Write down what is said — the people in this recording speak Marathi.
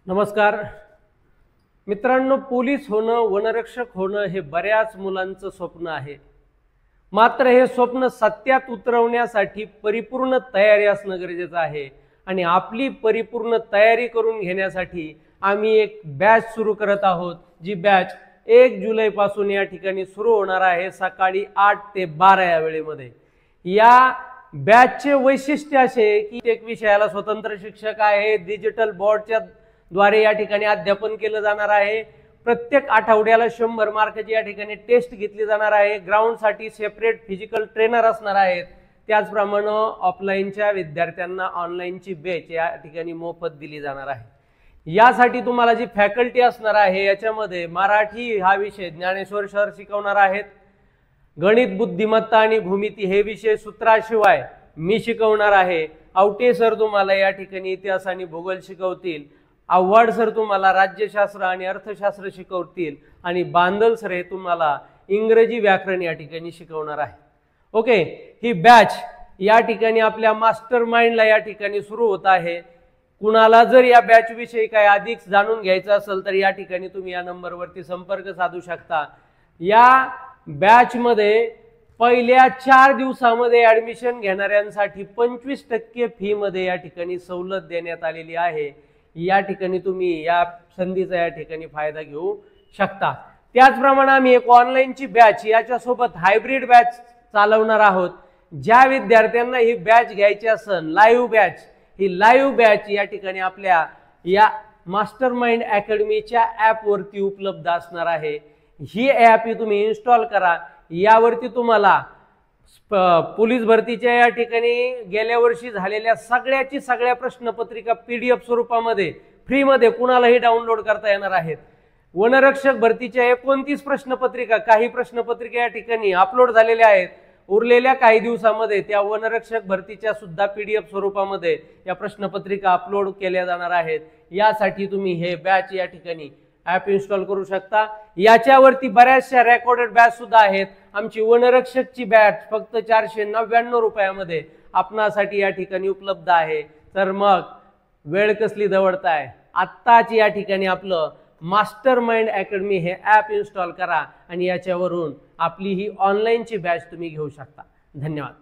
नमस्कार मित्रांनो, पोलीस होणं, वनरक्षक होणं हे बऱ्याच मुलांचं स्वप्न आहे। मात्र हे स्वप्न सत्यात उतरवण्यासाठी परिपूर्ण तयारी असणं गरजेचं आहे आणि आपली परिपूर्ण तयारी करून घेण्यासाठी आम्ही एक बॅच सुरू करत आहोत, जी बॅच 1 जुलै पासून या ठिकाणी सुरू होणार आहे सकाळी 8 ते 12 या वेळेमध्ये। या बॅचचे वैशिष्ट्य असे की एक विषयाला स्वतंत्र शिक्षक आहे, डिजिटल बोर्डच्या द्वारे या ठिकाणी अध्यापन केलं जाणार आहे। प्रत्येक आठवड्याला 100 मार्काची या ठिकाणी टेस्ट घेतली जाणार आहे। ग्राउंड साठी सेपरेट फिजिकल ट्रेनर असणार आहेत। त्याचप्रमाणे ऑफलाईनच्या विद्यार्थ्यांना ऑनलाईनची बॅच या ठिकाणी मोफत दिली जाणार आहे। यासाठी तुम्हाला जी फॅकल्टी असणार आहे याच्यामध्ये मराठी हा विषय ज्ञानेश्वर सर शिकवणार आहेत। गणित, बुद्धिमत्ता आणि भूमिती हे विषय सूत्राशिवाय मी शिकवणार आहे। आवटे सर तुम्हाला या ठिकाणी इतिहास आणि भूगोल शिकवतील। आव्हाड सर तुम्हाला राज्यशास्त्र आणि अर्थशास्त्र शिकवतील आणि बांदल सर हे तुम्हाला इंग्रजी व्याकरण या ठिकाणी शिकवणार आहे। ओके, ही बॅच या ठिकाणी आपल्या मास्टर माइंडला या ठिकाणी सुरू होत आहे। कुणाला जर या बॅच विषयी काय अधिक जाणून घ्यायचं असेल तर या ठिकाणी तुम्ही या नंबरवरती संपर्क साधू शकता। या बॅच मध्ये पहिल्या 4 दिवसामध्ये ऍडमिशन घेणाऱ्यांसाठी 25% फी मध्ये या ठिकाणी सवलत देण्यात आलेली आहे। या ठिकाणी तुम्ही या संधीचा या ठिकाणी फायदा घेऊ शकता। त्याचप्रमाणे आम्ही एक ऑनलाईनची बॅच याच्यासोबत हायब्रिड बॅच चालवणार आहोत। ज्या विद्यार्थ्यांना ही बॅच घ्यायची असेल लाईव्ह बॅच, ही लाईव्ह बॅच या ठिकाणी आपल्या या मास्टरमाइंड अकॅडमीच्या ॲप वरती उपलब्ध असणार आहे। ही ॲप तुम्ही इन्स्टॉल करा। यावरती तुम्हाला पोलीस भरतीच्या या ठिकाणी गेल्या वर्षी झालेल्या सगळ्या प्रश्नपत्रिका PDF स्वरूपामध्ये फ्री मध्ये कुणालाही डाउनलोड करता येणार आहेत। वनरक्षक भरतीच्या 29 प्रश्नपत्रिका, काही प्रश्नपत्रिका या ठिकाणी अपलोड झालेल्या आहेत। उरलेल्या काही दिवसामध्ये त्या वनरक्षक भरतीच्या सुद्धा PDF स्वरूपामध्ये या प्रश्नपत्रिका अपलोड केल्या जाणार आहेत। यासाठी तुम्ही हे बॅच या ठिकाणी ॲप इन्स्टॉल करू शकता। याच्यावरती बऱ्याचशा रेकॉर्डेड बॅच सुद्धा आहेत। आमची वनरक्षकची बॅच फक्त 499 रुपयामध्ये आपणासाठी या ठिकाणी उपलब्ध आहे। तर मग वेळ कसली दवडताय, आत्ताच या ठिकाणी आपलं मास्टरमाइंड अकॅडमी हे ॲप इन्स्टॉल करा आणि याच्यावरून आपली ही ऑनलाईनची बॅच तुम्ही घेऊ शकता। धन्यवाद।